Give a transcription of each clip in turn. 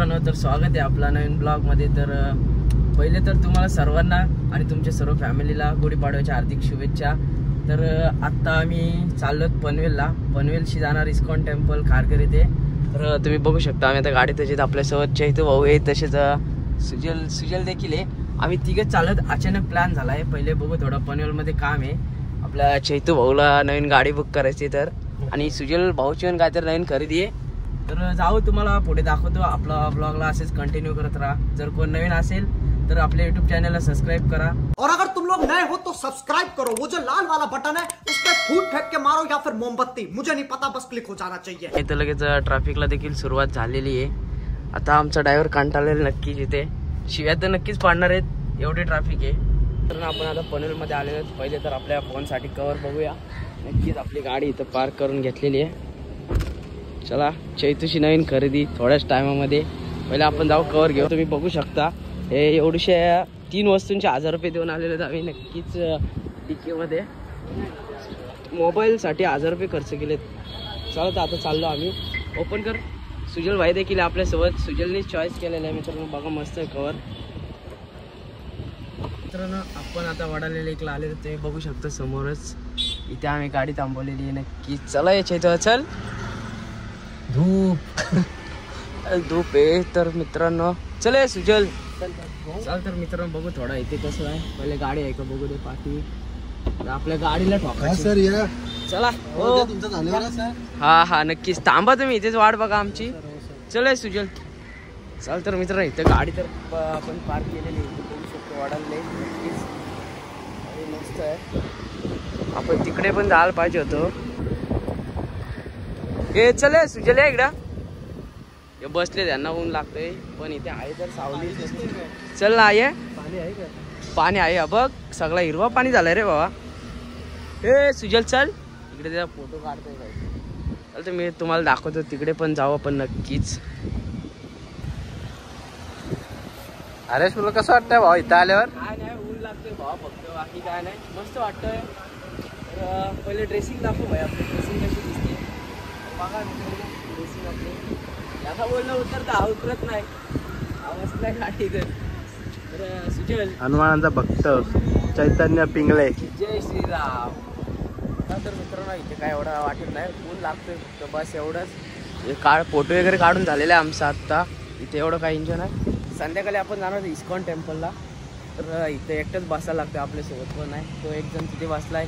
मित्रांनो, तर स्वागत आहे आपला नवीन ब्लॉग मध्ये। तर पहिले तर तुम्हाला सर्वांना आणि तुमच्या सर्व फॅमिलीला गुढीपाडव्याच्या हार्दिक शुभेच्छा। तर आता आम्ही चाललो पनवेलशी जाणार इस्कॉन टेम्पल खारघर येथे। तर तुम्ही बघू शकता आम्ही आता गाडीत तसेच आपल्यासोबत चैतू भाऊ आहे, तसेच सुजल देखील आहे। आम्ही तिघच चालत अचानक प्लॅन झाला आहे। पहिले बघू थोडं पनवेलमध्ये काम आहे, आपल्या चैतू भाऊला नवीन गाडी बुक करायची तर, आणि सुजल भाऊची पण काहीतरी नवीन खरेदी आहे। तर जाऊ तुम्हाला पुढे दाखवतो, आपला ब्लॉगला असेच कंटिन्यू करत राहा। जर कोण नवीन असेल तर आपल्या YouTube चॅनलला सबस्क्राइब करा, और अगर तुम लोग नए हो तो सब्सक्राइब करो। वो जो लाल वाला बटन है उस पर फूट फेंक के मारो या फिर मोमबत्ती, मुझे नहीं पता, बस क्लिक हो जाना चाहिए। इथं लगेच ट्रॅफिकला देखील सुरुवात झालेली आहे। आता आमचा ड्रायव्हर कंटाळलेला नक्कीच इथे शिव्या तर नक्कीच पाडणार आहेत, एवढे ट्रॅफिक आहे। तर आपण आता पनवेलमध्ये आलेलो आहोत। पहिले तर आपल्या फोनसाठी कवर बघूया। नक्कीच आपली गाडी इथं पार्क करून घेतलेली आहे। चला, चैतूची नवीन खरेदी थोड्याच टायमामध्ये। पहिले आपण जाऊ कवर घेऊ। तुम्ही बघू शकता हे एवढ्याशा 3 वस्तूंचे 1000 रुपये देऊन आलेले आहेत आम्ही। नक्कीच डिकीमध्ये मोबाईलसाठी 1000 रुपये खर्च केलेत। चला तर आता चाललो आम्ही। ओपन कर। सुजल भाई देखील आपल्यासोबत, सुजलने चॉईस केलेलं आहे मित्रांनो, बघा मस्त कवर। मित्रांनो आपण आता वडाले लेकला आलेलो, तुम्ही बघू शकता समोरच इथे आम्ही गाडी थांबवलेली आहे। नक्कीच चला यायचं इथं। चल, धूप आहे तर मित्रांनो, चले सुजल चल। तर मित्रांनो बघू थोडा इथे कसं आहे, पहिले गाडी आहे का बघू दे पाठी। आपल्या गाडीला ठोकायचं सर या। चला हो तुमचं झालं सर। हा नक्कीच थांबा तुम्ही इथेच, वाट बघा आमची। चल सुजल चल। तर मित्रांनो इथे गाडी तर आपण पार्क केलेली आहे, बघू शकतो वाढायला नक्कीच मस्त आहे। आपण तिकडे पण जायला पाहिजे होतो। हे चले सुजल या इकडं, हे बसले त्यांना ऊन लागतंय, पण इथे आहे तर सावली। चल ना आहे, पाणी आहे बघ, सगळा हिरवा पाणी झालाय रे बाबा। हे सुजल चल इकडे, त्याचा फोटो काढतोय काय। चल तर मी तुम्हाला दाखवतो, तिकडे पण जाऊ आपण नक्कीच। अरे तुला कसं वाटतंय भाऊ इथं आल्यावर? काय नाही, ऊन लागतंय भावा फक्त, बाकी काय नाही, मस्त वाटतंय। तर पहिले ड्रेसिंग दाखव भाई, आपली ड्रेसिंग कशी दिसते बघा ड्रेसिंग आपली। याचा बोलणं उत्तर तर उतरत नाही, आवाज नाही गाडी तर सुजल हनुमानाचा भक्त चैतन्य पिंगळे, जय श्रीराम। तर मित्रांनो इथे काय एवढं वाटत नाही, ऊन लागतोय फक्त बस एवढंच। हे फोटो वगैरे काढून झालेला आहे आमचा आत्ता, इथे एवढं काही एन्जॉय नाही। संध्याकाळी आपण जाणार इस्कॉन टेम्पलला, तर इथे एकटंच बसायला लागतं, आपल्यासोबत पण नाही। तो एक जण तिथे बसलाय,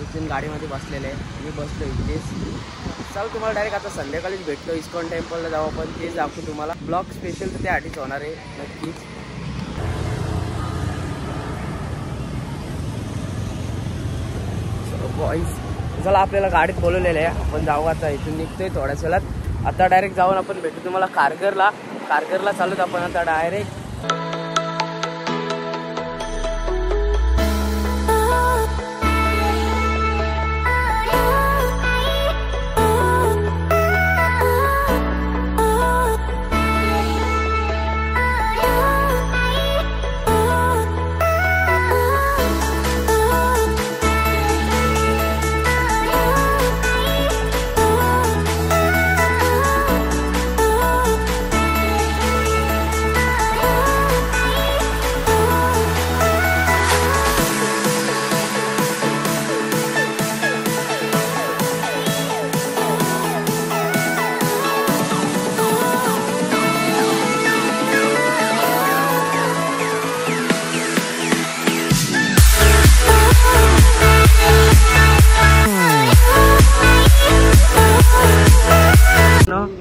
एक जण गाडीमध्ये बसलेलं आहे, मी बसलो इथेच। चल तुम्हाला डायरेक्ट आता संध्याकाळीच भेटलो, इस्कॉन टेम्पलला जाऊ आपण, तेच दाखवू तुम्हाला। ब्लॉग स्पेशल तर त्यासाठीच होणार आहे नक्कीच। बॉईज चला, आपल्याला गाडीत बोलवलेलं आहे, आपण जाऊ आता, इथून निघतोय थोड्याच वेळात। आता डायरेक्ट जाऊन आपण भेटू तुम्हाला खारघरला चालत आपण आता डायरेक्ट।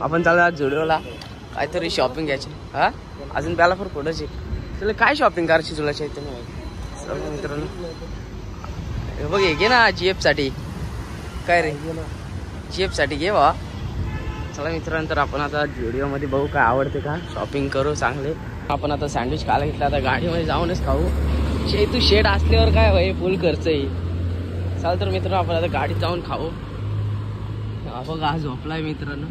आपण चालू जुडिओला काहीतरी शॉपिंग घ्यायची। हा अजून प्याला फर फोटोची। तुला काय शॉपिंग करायची तुला चैतन्य मित्रांनो? हे बघ, हे घे ना GF साठी। काय रे GF साठी घे बा। चला मित्रांनो, तर आपण आता जुडिओमध्ये बघू काय आवडते का, शॉपिंग करू चांगले। आपण आता सँडविच खायला घेतला, आता गाडीमध्ये जाऊनच खाऊ। तू शेड असल्यावर काय भाई फुल खर्च आहे। चाल तर मित्रांनो आपण आता गाडीत जाऊन खाऊ। बघ आज झोपलाय मित्रांनो,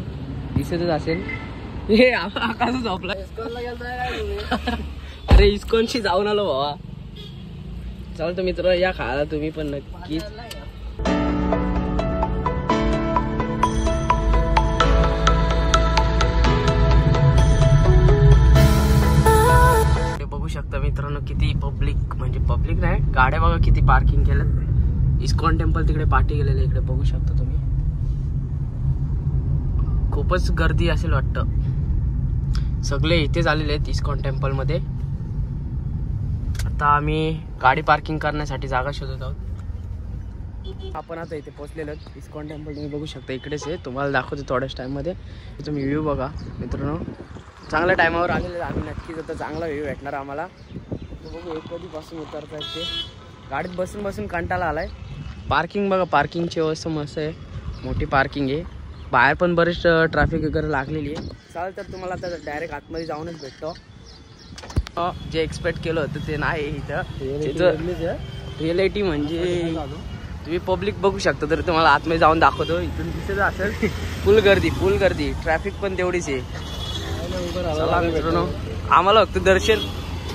दिसतच असेल। हे आकाश झोपलाय। अरे इस्कॉनशी जाऊन आलो बाबा। चालतं मित्र, या खायला तुम्ही पण नक्कीच। गाड्या बघा किती पार्किंग केल्यात. इस्कॉन टेम्पल तिकडे पाठी गेलेले, इकडे बघू शकता तुम्ही. खूपच गर्दी असेल वाटतं. सगळे इथेच आलेले आहेत इस्कॉन टेम्पल मध्ये. आता आम्ही गाडी पार्किंग करण्यासाठी जागा शोधत आहोत. आपण आता इथे पोहोचलेलो आहोत. इस्कॉन टेम्पल तुम्ही बघू शकता इकडेच आहे. तुम्हाला दाखवतो थोड्याच टाइममध्ये. तुम्ही व्ह्यू बघा मित्रांनो. चांगल्या टायमावर आलेले आम्ही. नक्कीच आता चांगला व्ह्यू भेटणार आम्हाला. बघू कधीपासून उतरता येते. गाडीत बसून बसून कंटाळा आलाय. पार्किंग बघा, पार्किंगची व्यवस्था मस्त आहे. मोठी पार्किंग आहे. बाहेर पण बरेच ट्रॅफिक वगैरे लागलेली आहे. चालेल तर तुम्हाला आता डायरेक्ट आतमध्ये जाऊनच भेटतो. जे एक्सपेक्ट केलं होतं ते नाही इथं. रिअलिटी म्हणजे तुम्ही पब्लिक बघू शकता. तर तुम्हाला आतमध्ये जाऊन दाखवतो. इथून दिसत असेल फुल गर्दी. ट्रॅफिक पण तेवढीच आहे. चला मित्रांनो, आम्हाला फक्त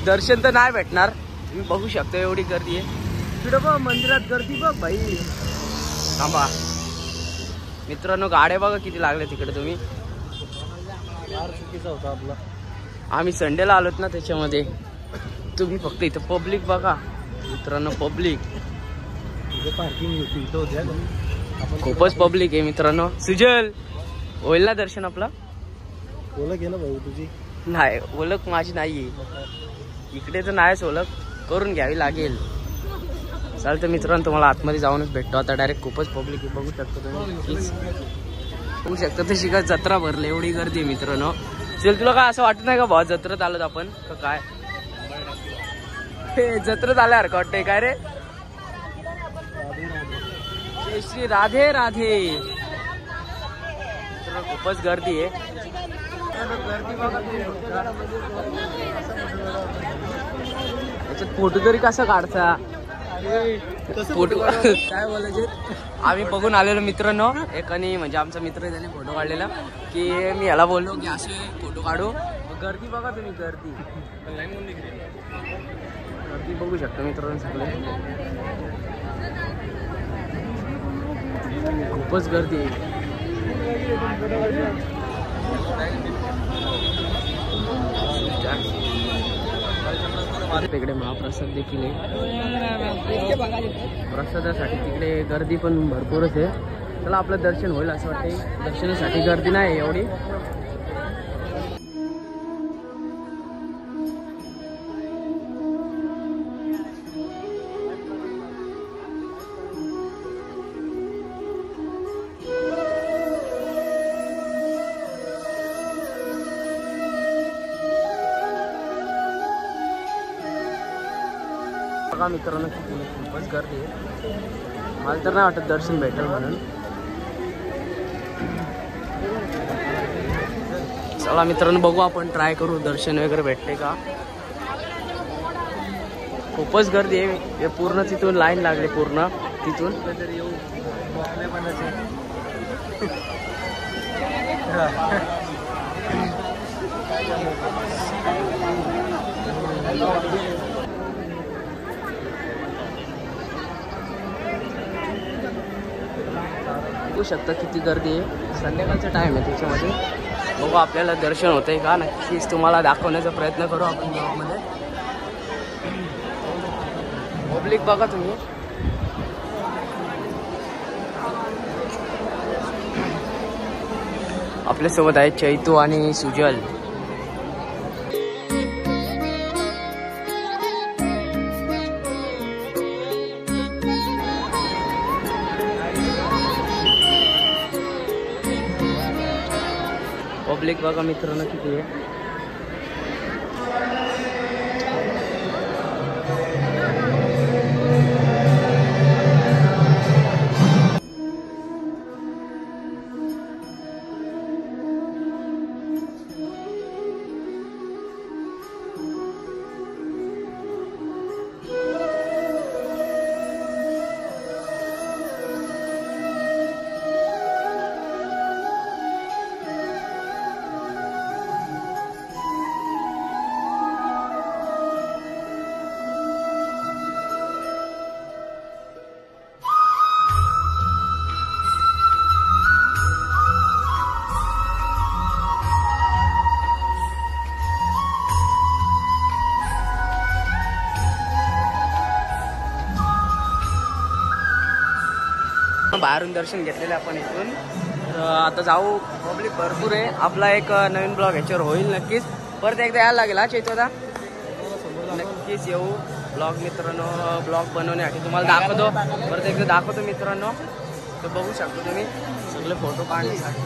दर्शन तर नाही भेटणार. तुम्ही बघू शकता एवढी गर्दी आहे. तिकडे बघ मंदिरात गर्दी बघ भाई. थांबा मित्रांनो, गाड्या बघा किती लागल्या तिकडे. तुम्ही चुकीचा होता आपला. आम्ही संडेला आलोत ना, त्याच्यामध्ये तुम्ही फक्त इथं पब्लिक बघा मित्रांनो. पब्लिक पार्किंग होती इथं होत्या. खूपच पब्लिक आहे मित्रांनो. सुजल होईल ना दर्शन आपला? ओळख आहे ना भाऊ तुझी? नाही, ओळख माझी नाहीये इकडे तर नाहीच. ओळख करून घ्यावी लागेल. चालतं मित्रांनो, तुम्हाला आतमध्ये जाऊनच भेटतो आता डायरेक्ट. खूपच पब्लिक आहे बघू शकता तुम्ही. बघू शकता तशी का जत्रा भरली, एवढी गर्दी आहे मित्रांनो. चल, तुला काय असं वाटत नाही का भाऊ जत्रेत आलोत आपण का काय? हे जत्रेत आल्यासारखं वाटतंय काय रे? जय श्री राधे राधे. खूपच गर्दी आहे. याच्यात फोटो तरी कसा काढता? फोटो काय बोलायचे? आम्ही बघून आलेलो मित्रांनो. एकाने म्हणजे आमचा मित्र त्याने फोटो काढलेला की मी याला बोललो की असे फोटो काढू. गर्दी बघा तुम्ही, गर्दी बघू शकता मित्रांनो. सगळे खूपच गर्दी आहे. तिकडे महाप्रसाद देखील आहे. प्रसादासाठी तिकडे गर्दी पण भरपूरच आहे. चला आपलं दर्शन होईल असं वाटते. दर्शनासाठी गर्दी नाही एवढी. बघा मित्रांनो, खूपच गर्दी आहे. मला तर नाही वाटत दर्शन भेटेल म्हणून. चला मित्रांनो, बघू आपण ट्राय करू दर्शन वगैरे भेटते का. खूपच गर्दी आहे. पूर्ण तिथून लाईन लागली, पूर्ण तिथून. बघू शकता किती गर्दी आहे. संध्याकाळचा टाइम आहे त्याच्यामध्ये. बघू आपल्याला दर्शन होतंय का. नक्कीच तुम्हाला दाखवण्याचा प्रयत्न करू आपण ब्लॉगमध्ये. पब्लिक बघा तुम्ही. आपल्यासोबत आहेत चैतू आणि सुजल. पब्लिक बघा मित्रांनो किती आहे. बाहेरून दर्शन घेतलेलं आपण इथून. तर आता जाऊ, पब्लिक भरपूर आहे. आपला एक नवीन ब्लॉग याच्यावर होईल नक्कीच. परत एकदा यायला लागेल हा चैतोदा, नक्कीच येऊ ब्लॉग मित्रांनो. ब्लॉग बनवण्यासाठी तुम्हाला दाखवतो, परत एकदा दाखवतो मित्रांनो. तर बघू शकतो तुम्ही सगळे फोटो काढण्यासाठी.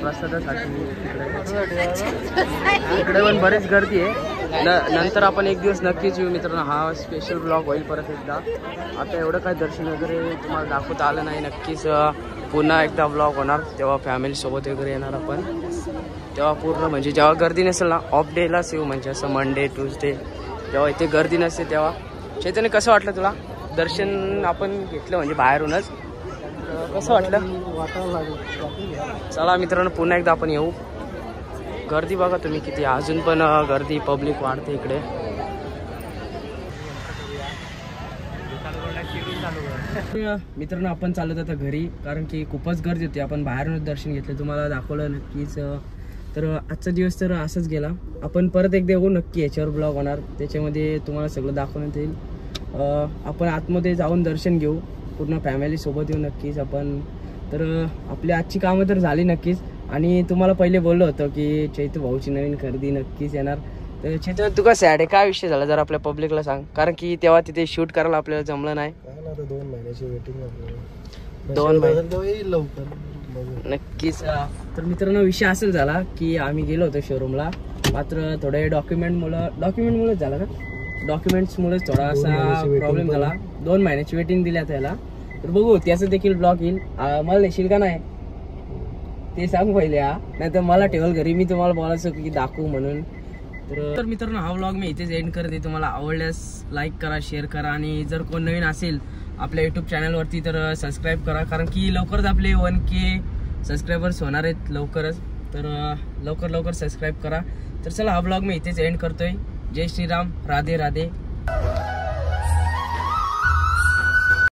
प्रसादासाठी इकडे पण बरेच गर्दी आहे. नंतर आपण एक दिवस नक्कीच येऊ मित्रांनो. हा स्पेशल ब्लॉग होईल परत एकदा. आता एवढं काय दर्शन वगैरे तुम्हाला दाखवता आलं नाही. नक्कीच पुन्हा एकदा ब्लॉग होणार तेव्हा फॅमिलीसोबत वगैरे येणार आपण. तेव्हा पूर्ण म्हणजे जेव्हा गर्दी नसेल ना, ऑफ डेलाच येऊ, म्हणजे असं मंडे ट्यूजडे जेव्हा इथे गर्दी नसते तेव्हा. चैतन्य कसं वाटलं तुला दर्शन आपण घेतलं म्हणजे बाहेरूनच, कसं वाटलं? चला मित्रांनो पुन्हा एकदा आपण येऊ. गर्दी बघा तुम्ही किती, अजून पण गर्दी पब्लिक वाढते इकडे. मित्रांनो आपण चालत आता घरी, कारण की खूपच गर्दी होती. आपण बाहेरूनच दर्शन घेतलं, तुम्हाला दाखवलं नक्कीच. तर आजचा दिवस तर असंच गेला. आपण परत एकदा येऊ नक्की, याच्यावर ब्लॉग होणार, त्याच्यामध्ये तुम्हाला सगळं दाखवण्यात येईल. आपण आतमध्ये जाऊन दर्शन घेऊ, पूर्ण फॅमिलीसोबत येऊ नक्कीच आपण. तर आपली आजची कामं तर झाली नक्कीच. आणि तुम्हाला पहिले बोललो होतं की चैतू भाऊची नवीन खरेदी नक्कीच येणार. तर चैतू तू का सॅड आहे, काय विषय झाला जर आपल्या पब्लिकला सांग, कारण की तेव्हा तिथे शूट करायला आपल्याला जमलं नाही. 2 महिन्याची वेटिंग, 2 महिने लवकर नक्कीच. तर मित्रांनो विषय असं झाला की आम्ही गेलो होतो शोरूमला, मात्र थोडे डॉक्युमेंटमुळेच झाला ना, डॉक्युमेंट्समुळेच थोडासा प्रॉब्लेम झाला. 2 महिन्याची वेटिंग दिली त्याला. तर बघू त्याचं देखील ब्लॉग येईल. मला नेशील का नाही ते सांग पहिले, नाही तर मला ठेवल घरी, मी तुम्हाला बोलायचं की दाखवू म्हणून. तर मित्रांनो हा व्लॉग मी इथेच एंड करते. तुम्हाला आवडल्यास लाईक करा, शेअर करा, आणि जर कोण नवीन असेल आपल्या यूट्यूब चॅनलवरती तर सबस्क्राईब करा, कारण की लवकरच आपले 1K सबस्क्रायबर्स होणार आहेत लवकरच. तर लवकर सबस्क्राईब करा. तर चला हा व्लॉग मी इथेच एंड करतोय. जय श्रीराम, राधे राधे.